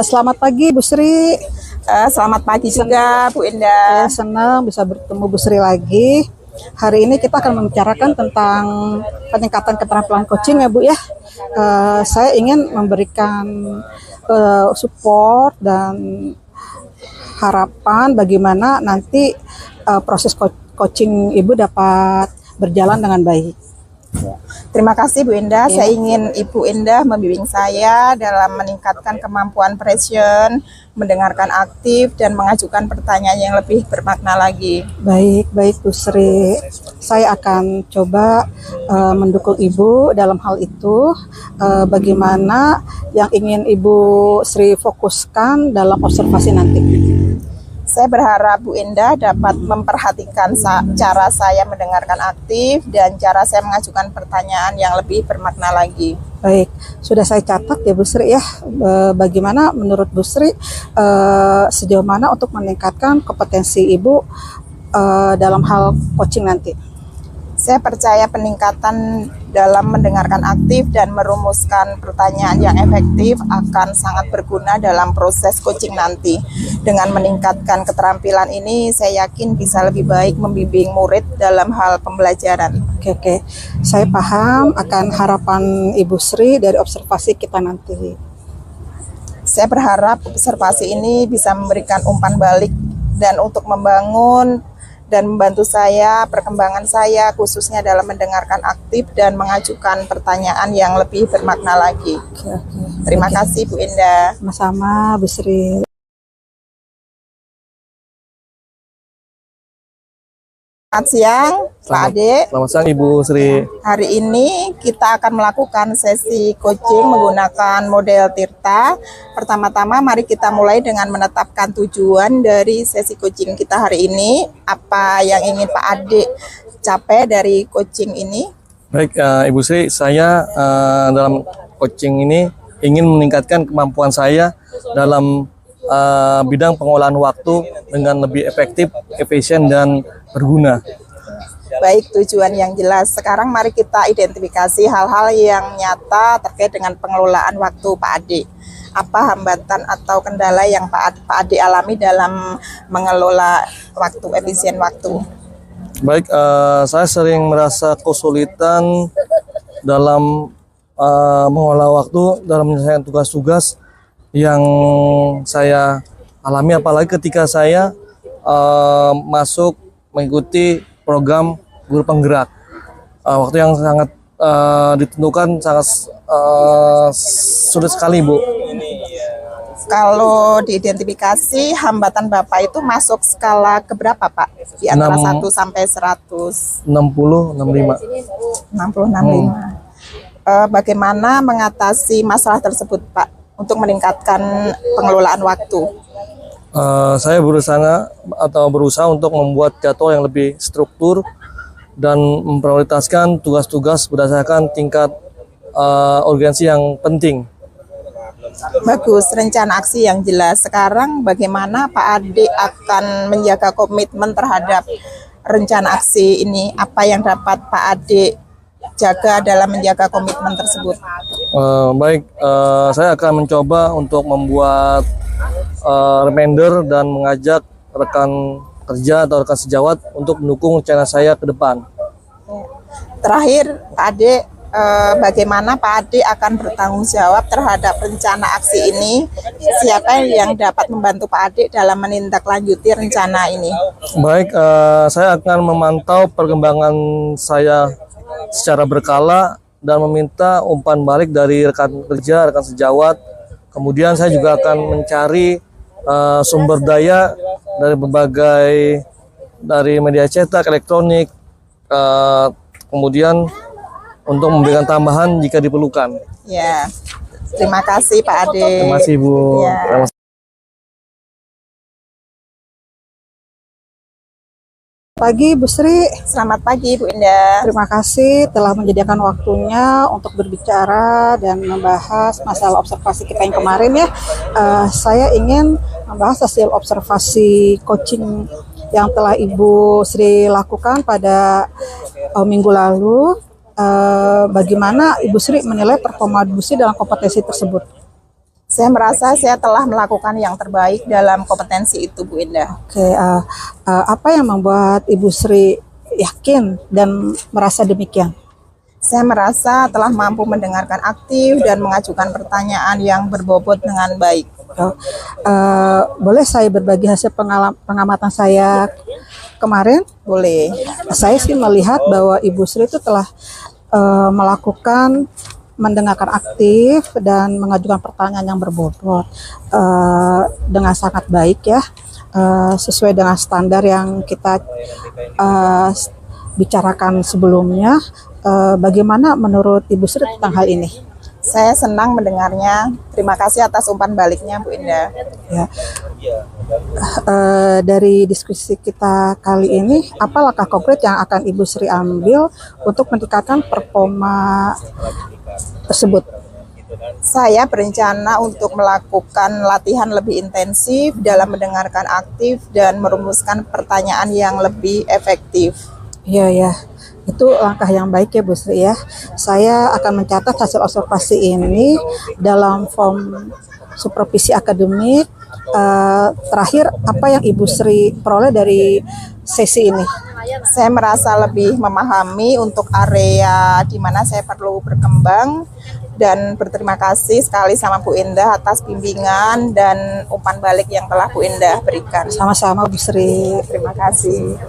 Selamat pagi Bu Sri. Selamat pagi juga Bu Indah. Saya senang bisa bertemu Bu Sri lagi. Hari ini kita akan membicarakan tentang peningkatan keterampilan coaching ya Bu ya. Saya ingin memberikan support dan harapan bagaimana nanti proses coaching Ibu dapat berjalan dengan baik. Terima kasih Bu Indah. Ya. Saya ingin Ibu Indah membimbing saya dalam meningkatkan kemampuan pression, mendengarkan aktif, dan mengajukan pertanyaan yang lebih bermakna lagi. Baik Bu Sri. Saya akan coba mendukung Ibu dalam hal itu. Bagaimana yang ingin Ibu Sri fokuskan dalam observasi nanti? Saya berharap Bu Indah dapat memperhatikan cara saya mendengarkan aktif dan cara saya mengajukan pertanyaan yang lebih bermakna lagi. Baik, sudah saya catat ya Bu Sri ya. Bagaimana menurut Bu Sri sejauh mana untuk meningkatkan kompetensi Ibu dalam hal coaching nanti? Saya percaya peningkatan dalam mendengarkan aktif dan merumuskan pertanyaan yang efektif akan sangat berguna dalam proses coaching nanti. Dengan meningkatkan keterampilan ini, saya yakin bisa lebih baik membimbing murid dalam hal pembelajaran. Oke. Saya paham akan harapan Ibu Sri dari observasi kita nanti. Saya berharap observasi ini bisa memberikan umpan balik dan untuk membangun dan membantu saya, perkembangan saya khususnya dalam mendengarkan aktif dan mengajukan pertanyaan yang lebih bermakna lagi. Terima kasih Bu Indah. Sama-sama Bu Sri. Selamat siang Pak Ade. Selamat siang Ibu Sri. Hari ini kita akan melakukan sesi coaching menggunakan model Tirta. Pertama-tama mari kita mulai dengan menetapkan tujuan dari sesi coaching kita hari ini. Apa yang ingin Pak Ade capai dari coaching ini? Baik Ibu Sri, saya dalam coaching ini ingin meningkatkan kemampuan saya dalam bidang pengolahan waktu dengan lebih efektif, efisien, dan berguna. Baik, tujuan yang jelas. Sekarang mari kita identifikasi hal-hal yang nyata terkait dengan pengelolaan waktu Pak Ade. Apa hambatan atau kendala yang Pak Ade alami dalam mengelola waktu, efisien waktu? Baik, saya sering merasa kesulitan dalam mengolah waktu dalam menyelesaikan tugas-tugas yang saya alami, apalagi ketika saya masuk mengikuti program guru penggerak. Waktu yang sangat ditentukan sangat sulit sekali Bu. Kalau diidentifikasi hambatan Bapak itu masuk skala keberapa Pak? Di antara 1 sampai 100? 60, 65. 60, 65. Bagaimana mengatasi masalah tersebut Pak untuk meningkatkan pengelolaan waktu? Saya berusaha untuk membuat jadwal yang lebih struktur dan memprioritaskan tugas-tugas berdasarkan tingkat urgensi yang penting. Bagus, rencana aksi yang jelas. Sekarang bagaimana Pak Ade akan menjaga komitmen terhadap rencana aksi ini? Apa yang dapat Pak Ade jaga dalam menjaga komitmen tersebut? Baik, saya akan mencoba untuk membuat reminder dan mengajak rekan kerja atau rekan sejawat untuk mendukung rencana saya ke depan. Terakhir, Pak Ade, bagaimana Pak Ade akan bertanggung jawab terhadap rencana aksi ini? Siapa yang dapat membantu Pak Ade dalam menindaklanjuti rencana ini? Baik, saya akan memantau perkembangan saya secara berkala dan meminta umpan balik dari rekan kerja, rekan sejawat. Kemudian saya juga akan mencari sumber daya dari media cetak, elektronik, kemudian untuk memberikan tambahan jika diperlukan. Ya, terima kasih Pak Ade. Terima kasih Bu. Ya. Pagi Bu Sri. Selamat pagi Bu Indah. Terima kasih telah menyediakan waktunya untuk berbicara dan membahas masalah observasi kita yang kemarin ya. Saya ingin membahas hasil observasi coaching yang telah Ibu Sri lakukan pada minggu lalu. Bagaimana Ibu Sri menilai performa Bu Sri dalam kompetensi tersebut? Saya merasa saya telah melakukan yang terbaik dalam kompetensi itu, Bu Indah. Oke, apa yang membuat Ibu Sri yakin dan merasa demikian? Saya merasa telah mampu mendengarkan aktif dan mengajukan pertanyaan yang berbobot dengan baik. Boleh saya berbagi hasil pengamatan saya kemarin? Boleh. Saya sih melihat bahwa Ibu Sri itu telah melakukan mendengarkan aktif dan mengajukan pertanyaan yang berbobot dengan sangat baik ya, sesuai dengan standar yang kita bicarakan sebelumnya. Bagaimana menurut Ibu Sri tentang hal ini? Saya senang mendengarnya. Terima kasih atas umpan baliknya, Bu Indah. Ya. Dari diskusi kita kali ini, apa langkah konkret yang akan Ibu Sri ambil untuk meningkatkan performa tersebut? Saya berencana untuk melakukan latihan lebih intensif dalam mendengarkan aktif dan merumuskan pertanyaan yang lebih efektif. Iya ya, itu langkah yang baik ya Bu Sri ya. Saya akan mencatat hasil observasi ini dalam form supervisi akademik. Terakhir, apa yang Ibu Sri peroleh dari sesi ini? Saya merasa lebih memahami untuk area di mana saya perlu berkembang dan berterima kasih sekali sama Bu Indah atas bimbingan dan umpan balik yang telah Bu Indah berikan. Sama-sama Bu Sri. Terima kasih.